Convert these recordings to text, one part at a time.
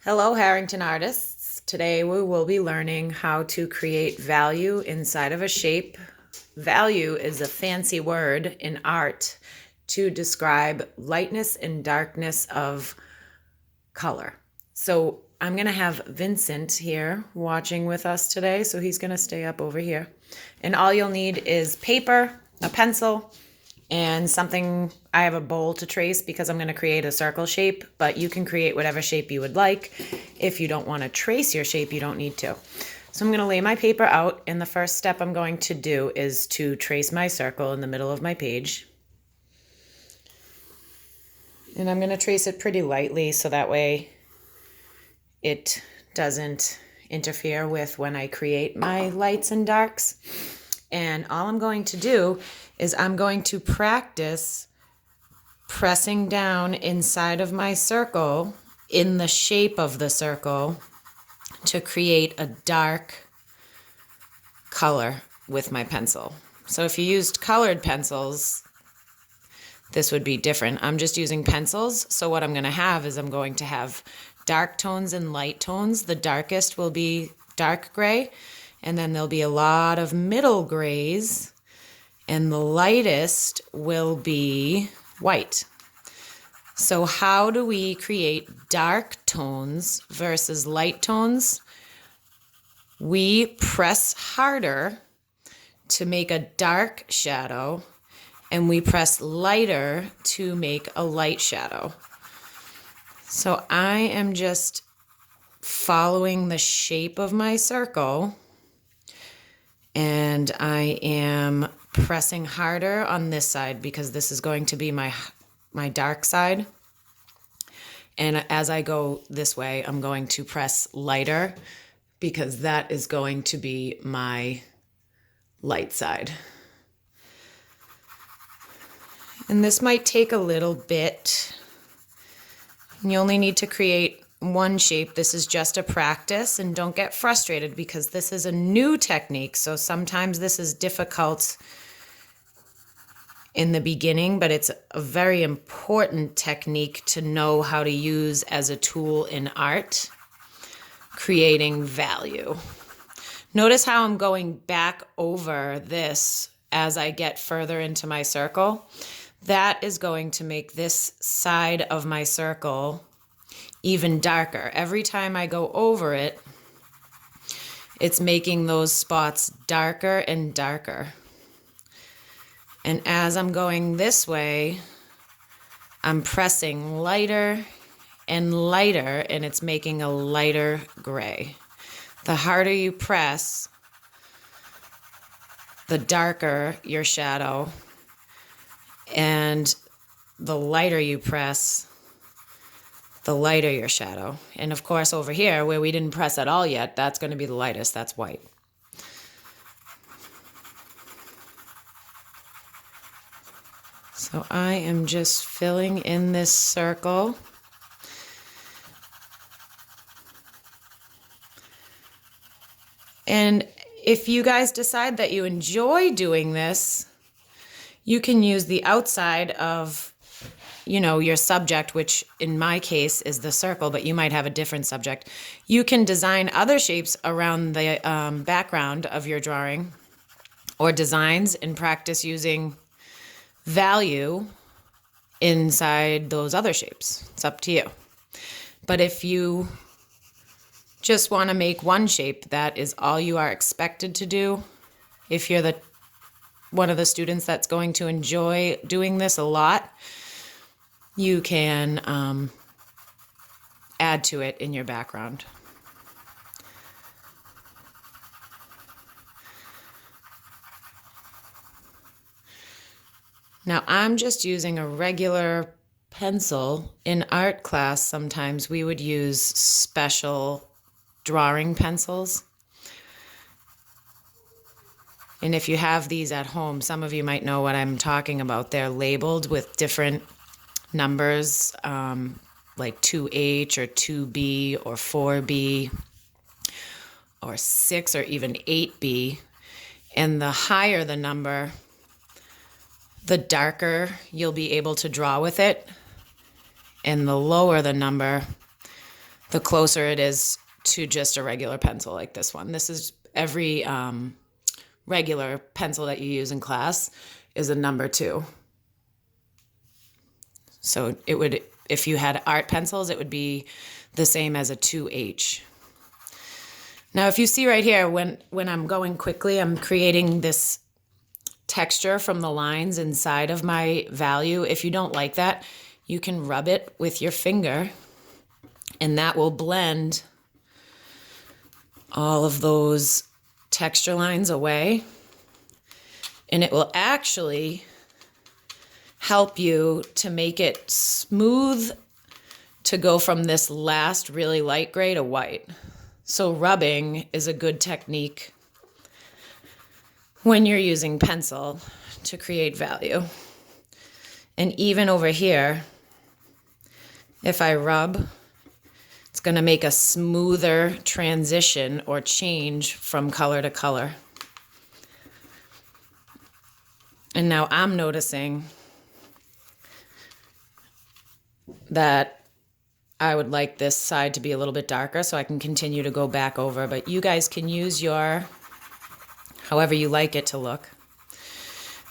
Hello, Harrington artists. Today we will be learning how to create value inside of a shape. Value is a fancy word in art to describe lightness and darkness of color. So I'm going to have Vincent here watching with us today. So he's going to stay up over here. And all you'll need is paper, a pencil, and something. I have a bowl to trace because I'm going to create a circle shape, but you can create whatever shape you would like. If you don't want to trace your shape, you don't need to. So I'm going to lay my paper out, and the first step I'm going to do is to trace my circle in the middle of my page. And I'm going to trace it pretty lightly so that way it doesn't interfere with when I create my lights and darks. And all I'm going to do is I'm going to practice pressing down inside of my circle in the shape of the circle to create a dark color with my pencil. So if you used colored pencils, this would be different. I'm just using pencils. So what I'm going to have is I'm going to have dark tones and light tones. The darkest will be dark gray, and then there'll be a lot of middle grays, and the lightest will be white. So how do we create dark tones versus light tones? We press harder to make a dark shadow, and we press lighter to make a light shadow. So I am just following the shape of my circle, and I am pressing harder on this side because this is going to be my dark side. And as I go this way, I'm going to press lighter because that is going to be my light side. And this might take a little bit. You only need to create one shape. This is just a practice, and don't get frustrated because this is a new technique. So sometimes this is difficult in the beginning, but it's a very important technique to know how to use as a tool in art, creating value. Notice how I'm going back over this as I get further into my circle. That is going to make this side of my circle even darker. Every time I go over it, it's making those spots darker and darker. And as I'm going this way, I'm pressing lighter and lighter, and it's making a lighter gray. The harder you press, the darker your shadow, and the lighter you press, the lighter your shadow. And of course over here where we didn't press at all yet, that's going to be the lightest. That's white. So I am just filling in this circle. And if you guys decide that you enjoy doing this, you can use the outside of your subject, which in my case is the circle, but you might have a different subject. You can design other shapes around the background of your drawing or designs and practice using value inside those other shapes. It's up to you. But if you just want to make one shape, that is all you are expected to do. If you're one of the students that's going to enjoy doing this a lot, you can add to it in your background. Now I'm just using a regular pencil. In art class, sometimes we would use special drawing pencils. And if you have these at home, some of you might know what I'm talking about. They're labeled with different numbers, like 2H or 2B or 4B or 6 or even 8B. And the higher the number, the darker you'll be able to draw with it. And the lower the number, the closer it is to just a regular pencil like this one. This is every regular pencil that you use in class is a number 2. So it would, if you had art pencils, it would be the same as a 2H. Now, if you see right here, when I'm going quickly, I'm creating this texture from the lines inside of my value. If you don't like that, you can rub it with your finger, and that will blend all of those texture lines away. And it will actually help you to make it smooth to go from this last really light gray to white. So rubbing is a good technique when you're using pencil to create value. And even over here, if I rub, it's going to make a smoother transition or change from color to color. And now I'm noticing that I would like this side to be a little bit darker so I can continue to go back over, but you guys can use your, however you like it to look,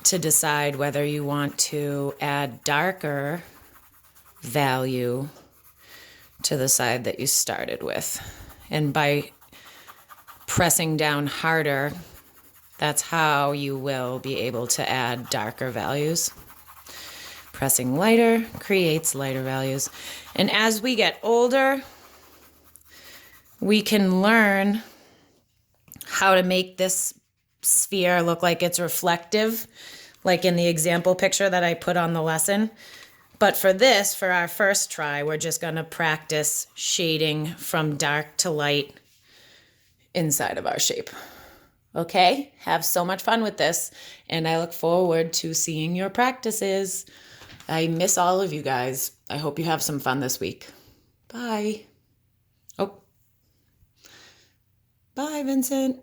to decide whether you want to add darker value to the side that you started with. And by pressing down harder, that's how you will be able to add darker values. Pressing lighter creates lighter values. And as we get older, we can learn how to make this sphere look like it's reflective, like in the example picture that I put on the lesson. But for this, for our first try, we're just going to practice shading from dark to light inside of our shape. Okay? Have so much fun with this, and I look forward to seeing your practices. I miss all of you guys. I hope you have some fun this week. Bye. Oh. Bye, Vincent.